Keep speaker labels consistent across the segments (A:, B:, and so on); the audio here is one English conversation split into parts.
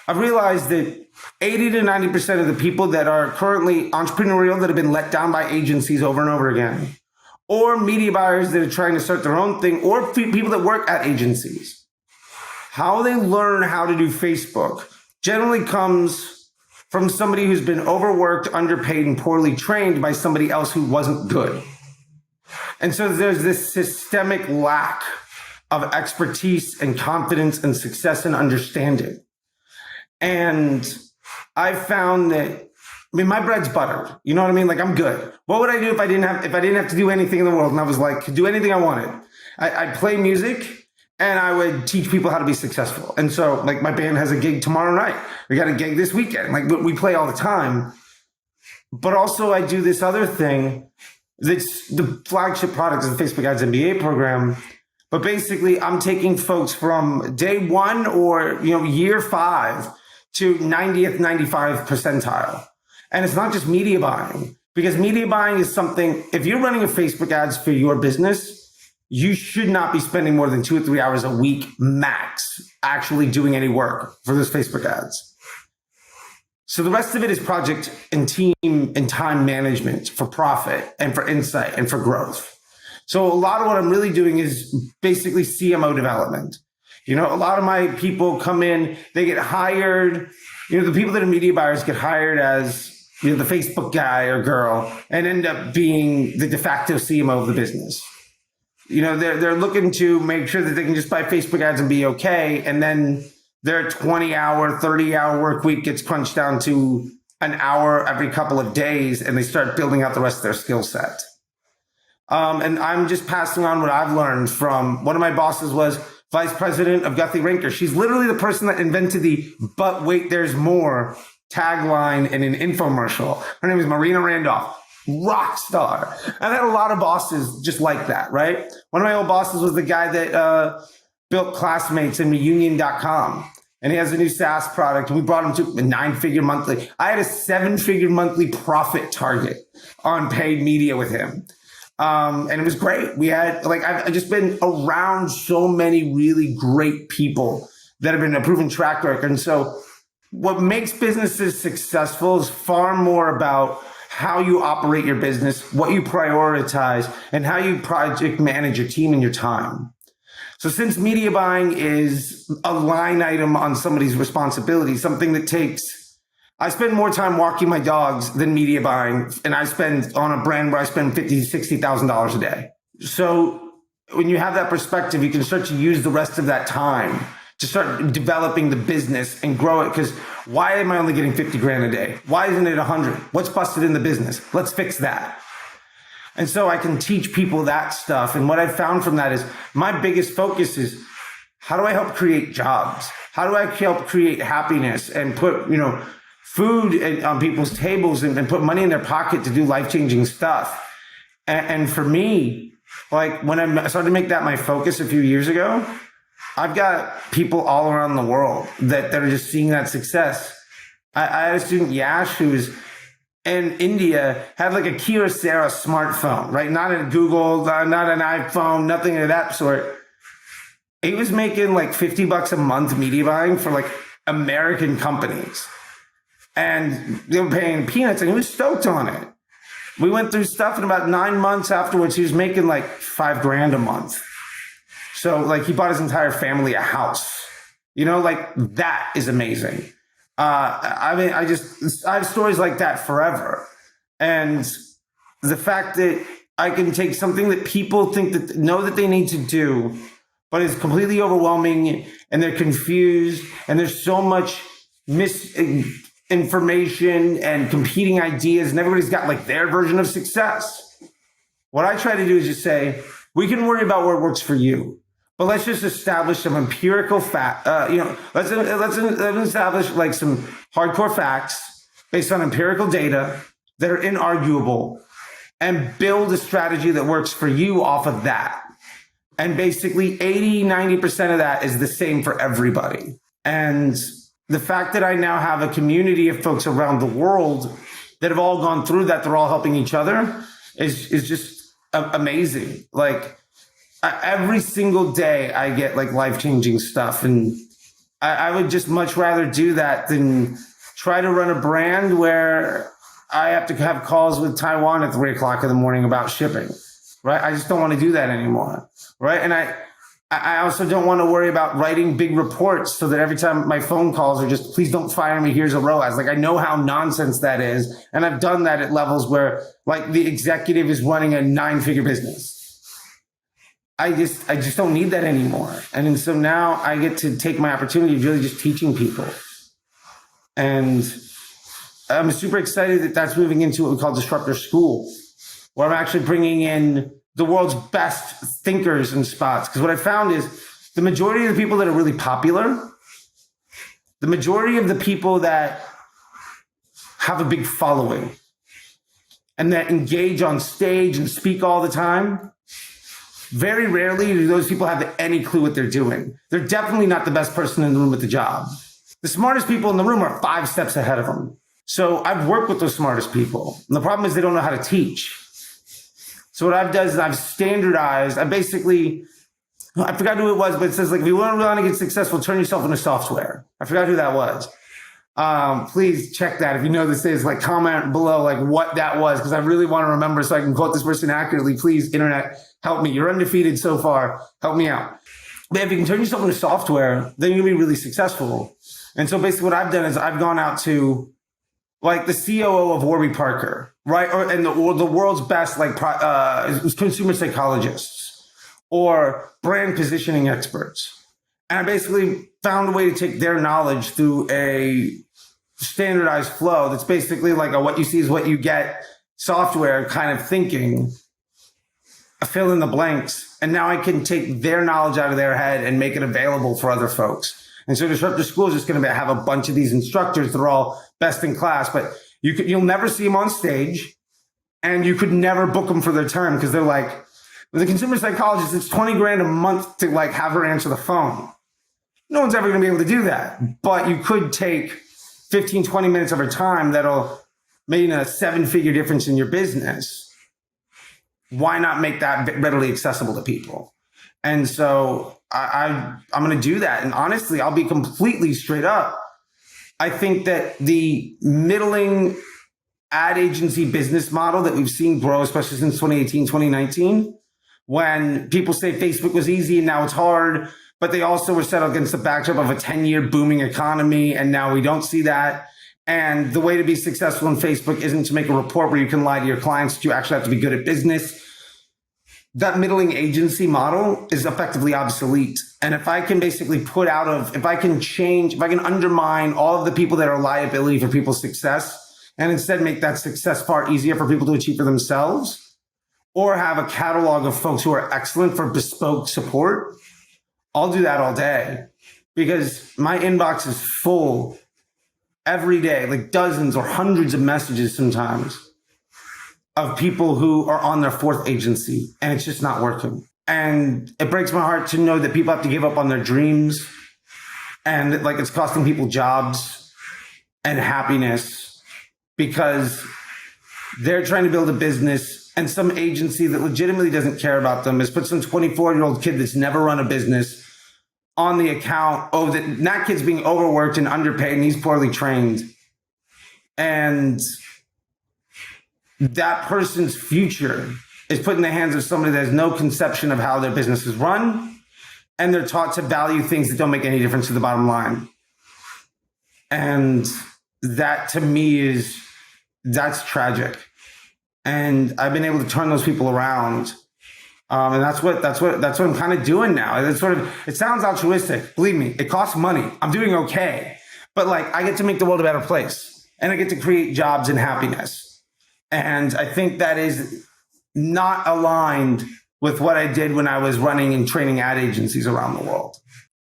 A: I've realized that 80 to 90% of the people that are currently entrepreneurial that have been let down by agencies over and over again, or media buyers that are trying to start their own thing, or people that work at agencies, how they learn how to do Facebook generally comes from somebody who's been overworked, underpaid, and poorly trained by somebody else who wasn't good. And so there's this systemic lack of expertise and confidence and success and understanding. And I found that, I mean, my bread's buttered. You know what I mean? Like, I'm good. What would I do if I didn't have to do anything in the world? And I was like, could do anything I wanted. I'd play music and I would teach people how to be successful. And so, like, my band has a gig tomorrow night. We got a gig this weekend. Like, we play all the time. But also I do this other thing that's the flagship product of the Facebook Ads MBA program. But basically, I'm taking folks from day one or, year 5 to 90th, 95th percentile. And it's not just media buying, because media buying is something, if you're running a Facebook ads for your business, you should not be spending more than 2 or 3 hours a week max actually doing any work for those Facebook ads. So the rest of it is project and team and time management for profit and for insight and for growth. So a lot of what I'm really doing is basically CMO development. A lot of my people come in, they get hired. The people that are media buyers get hired as, the Facebook guy or girl and end up being the de facto CMO of the business. They're looking to make sure that they can just buy Facebook ads and be okay. And then their 20-hour, 30-hour work week gets crunched down to an hour every couple of days, and they start building out the rest of their skill set. And I'm just passing on what I've learned from one of my bosses was vice president of Guthrie Rinker. She's literally the person that invented the "but wait, there's more" tagline in an infomercial. Her name is Marina Randolph, rock star. I've had a lot of bosses just like that, right? One of my old bosses was the guy that built Classmates and Reunion.com. And he has a new SaaS product. And we brought him to a 9-figure monthly. I had a 7-figure monthly profit target on paid media with him. And it was great. We had, I've just been around so many really great people that have been a proven track record. And so what makes businesses successful is far more about how you operate your business, what you prioritize, and how you project manage your team and your time. So since media buying is a line item on somebody's responsibility, something that I spend more time walking my dogs than media buying, and I spend on a brand where I spend $50,000 to $60,000 a day. So when you have that perspective, you can start to use the rest of that time to start developing the business and grow it. Because why am I only getting 50 grand a day? Why isn't it 100? What's busted in the business? Let's fix that. And so I can teach people that stuff. And what I've found from that is my biggest focus is, how do I help create jobs? How do I help create happiness and put, food on people's tables and put money in their pocket to do life-changing stuff? And for me, when I started to make that my focus a few years ago, I've got people all around the world that are just seeing that success. I had a student, Yash, who was in India, had like a Kyocera smartphone, right? Not a Google, not an iPhone, nothing of that sort. He was making like $50 a month media buying for like American companies. And they were paying peanuts, and he was stoked on it. We went through stuff, and about 9 months afterwards, he was making like $5 grand a month. So he bought his entire family a house. That is amazing. I have stories like that forever. And the fact that I can take something that people know that they need to do, but it's completely overwhelming, and they're confused, and there's so much misinformation and competing ideas, and everybody's got their version of success. What I try to do is just say, we can worry about what works for you, but let's just establish some empirical fact. Let's establish some hardcore facts based on empirical data that are inarguable, and build a strategy that works for you off of that. And basically 80-90% of that is the same for everybody. And the fact that I now have a community of folks around the world that have all gone through that, they're all helping each other, is just amazing. Every single day I get life-changing stuff, and I would just much rather do that than try to run a brand where I have to have calls with Taiwan at 3 o'clock in the morning about shipping, right? I just don't want to do that anymore, right? And I also don't want to worry about writing big reports so that every time my phone calls are just, please don't fire me, here's a ROAS. Like, I know how nonsense that is. And I've done that at levels where like the executive is running a 9-figure business. I just don't need that anymore. And so now I get to take my opportunity of really just teaching people. And I'm super excited that that's moving into what we call Disruptor School, where I'm actually bringing in the world's best thinkers and spots. Because what I found is the majority of the people that are really popular, the majority of the people that have a big following and that engage on stage and speak all the time, very rarely do those people have any clue what they're doing. They're definitely not the best person in the room with the job. The smartest people in the room are 5 steps ahead of them. So I've worked with those smartest people. And the problem is they don't know how to teach. So what I've done is I've standardized. I forgot who it was, but it says, like, if you want to get successful, turn yourself into software. I forgot who that was. Please check that. If you know this is, like, comment below, like, what that was, because I really want to remember so I can quote this person accurately. Please, internet, help me. You're undefeated so far. Help me out. But if you can turn yourself into software, then you'll be really successful. And so basically what I've done is I've gone out to, like, the COO of Warby Parker, right? And the world's best, like, consumer psychologists or brand positioning experts. And I basically found a way to take their knowledge through a standardized flow that's basically like a what you see is what you get software kind of thinking, a fill in the blanks. And now I can take their knowledge out of their head and make it available for other folks. And so Disruptor School is just going to have a bunch of these instructors that are all best in class, but you'll never see them on stage, and you could never book them for their term because they're like, with a consumer psychologist, it's $20,000 a month to like have her answer the phone. No one's ever going to be able to do that, but you could take 15, 20 minutes of her time that'll make a 7-figure difference in your business. Why not make that readily accessible to people? And so I'm going to do that. And honestly, I'll be completely straight up. I think that the middling ad agency business model that we've seen grow, especially since 2018, 2019, when people say Facebook was easy and now it's hard, but they also were set against the backdrop of a 10-year booming economy. And now we don't see that. And the way to be successful in Facebook isn't to make a report where you can lie to your clients. You actually have to be good at business. That middling agency model is effectively obsolete. And if I can basically if I can undermine all of the people that are a liability for people's success and instead make that success far easier for people to achieve for themselves, or have a catalog of folks who are excellent for bespoke support, I'll do that all day because my inbox is full every day, like dozens or hundreds of messages sometimes of people who are on their 4th agency and it's just not working. And it breaks my heart to know that people have to give up on their dreams and like it's costing people jobs and happiness because they're trying to build a business and some agency that legitimately doesn't care about them has put some 24-year-old kid that's never run a business on the account. Oh, that kid's being overworked and underpaid and he's poorly trained. And that person's future is put in the hands of somebody that has no conception of how their business is run. And they're taught to value things that don't make any difference to the bottom line. And that to me that's tragic. And I've been able to turn those people around. And that's what I'm kind of doing now. It sounds altruistic. Believe me, it costs money. I'm doing okay. But like, I get to make the world a better place and I get to create jobs and happiness. And I think that is not aligned with what I did when I was running and training ad agencies around the world.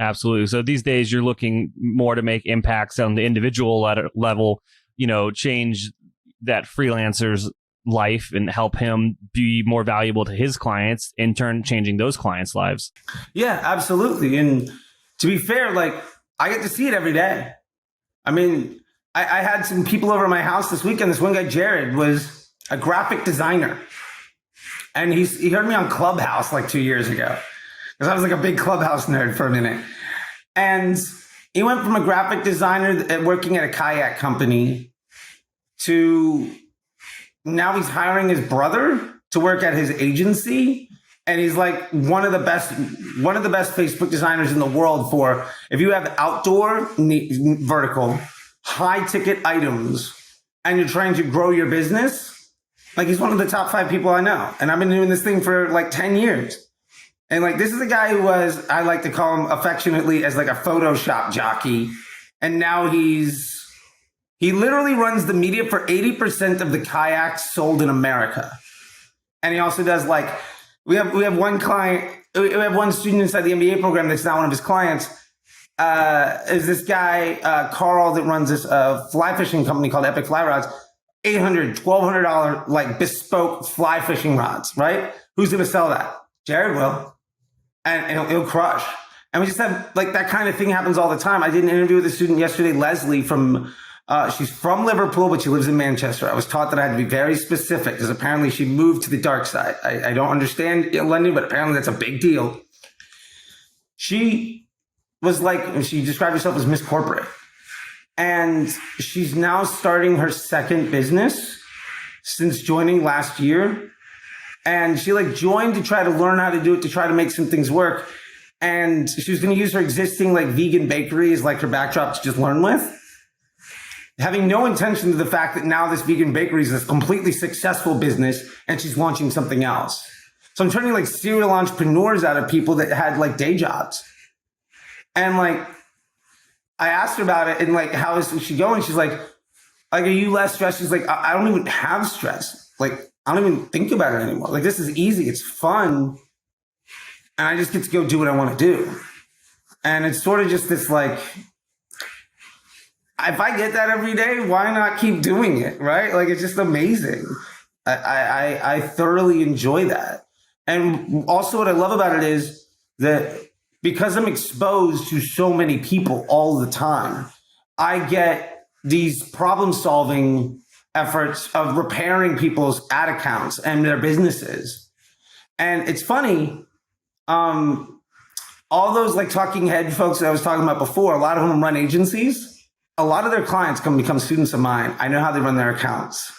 B: Absolutely. So these days you're looking more to make impacts on the individual level, change that freelancer's life and help him be more valuable to his clients, in turn changing those clients' lives.
A: Yeah, absolutely. And to be fair, like I get to see it every day. I mean, I had some people over at my house this weekend. This one guy, Jared, was a graphic designer. And he heard me on Clubhouse like 2 years ago. Because I was like a big Clubhouse nerd for a minute. And He went from a graphic designer working at a kayak company to now he's hiring his brother to work at his agency. And he's like one of the best Facebook designers in the world for if you have outdoor vertical high ticket items and you're trying to grow your business. Like he's one of the top 5 people I know. And I've been doing this thing for like 10 years. And like, this is a guy who was, I like to call him affectionately as like a Photoshop jockey. And now he literally runs the media for 80% of the kayaks sold in America. And he also does like, we have one client, we have one student inside the MBA program that's now one of his clients, is this guy, Carl, that runs this fly fishing company called Epic Fly Rods, $800, $1,200 like bespoke fly fishing rods, right? Who's going to sell that? Jared will. And he'll crush. And we just have like that kind of thing happens all the time. I did an interview with a student yesterday, Leslie from, she's from Liverpool, but she lives in Manchester. I was taught that I had to be very specific because apparently she moved to the dark side. I don't understand London, but apparently that's a big deal. She was like, she described herself as Miss Corporate. And she's now starting her second business since joining last year. And she like joined to try to learn how to do it, to try to make some things work. And she was going to use her existing like vegan bakery as like her backdrop to just learn with, having no intention to the fact that now this vegan bakery is a completely successful business and she's launching something else. So I'm turning like serial entrepreneurs out of people that had like day jobs. And like, I asked her about it and like, how is she going? She's like, are you less stressed? She's like, I don't even have stress. Like, I don't even think about it anymore. Like, this is easy. It's fun. And I just get to go do what I want to do. And it's sort of just this like, if I get that every day, why not keep doing it, right? Like, it's just amazing. I thoroughly enjoy that. And also what I love about it is that because I'm exposed to so many people all the time, I get these problem-solving efforts of repairing people's ad accounts and their businesses. And it's funny, all those like talking head folks that I was talking about before, a lot of them run agencies. A lot of their clients become students of mine. I know how they run their accounts.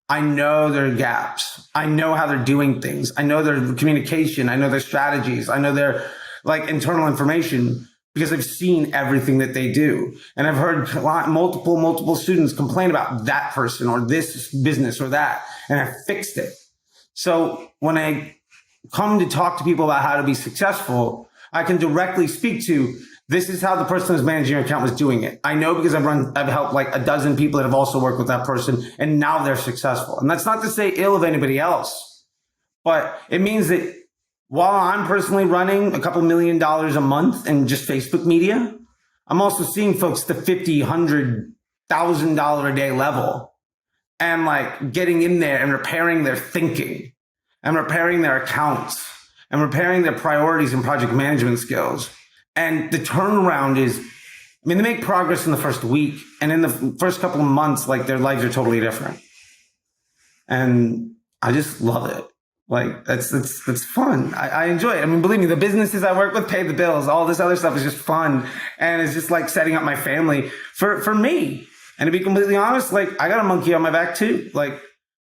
A: I know their gaps. I know how they're doing things. I know their communication. I know their strategies. I know their like internal information because I've seen everything that they do. And I've heard multiple students complain about that person or this business or that, and I fixed it. So when I come to talk to people about how to be successful, I can directly speak to, this is how the person who's managing your account was doing it. I know because I've helped like a dozen people that have also worked with that person, and now they're successful. And that's not to say ill of anybody else, but it means that while I'm personally running a couple $1 million a month in just Facebook media, I'm also seeing folks at the $50,000, $100,000 a day level and like getting in there and repairing their thinking and repairing their accounts and repairing their priorities and project management skills. And the turnaround is, I mean, they make progress in the first week, and in the first couple of months, like their lives are totally different. And I just love it. Like that's fun. I enjoy it. I mean, believe me, the businesses I work with pay the bills. All this other stuff is just fun. And it's just like setting up my family for me. And to be completely honest, like I got a monkey on my back too. Like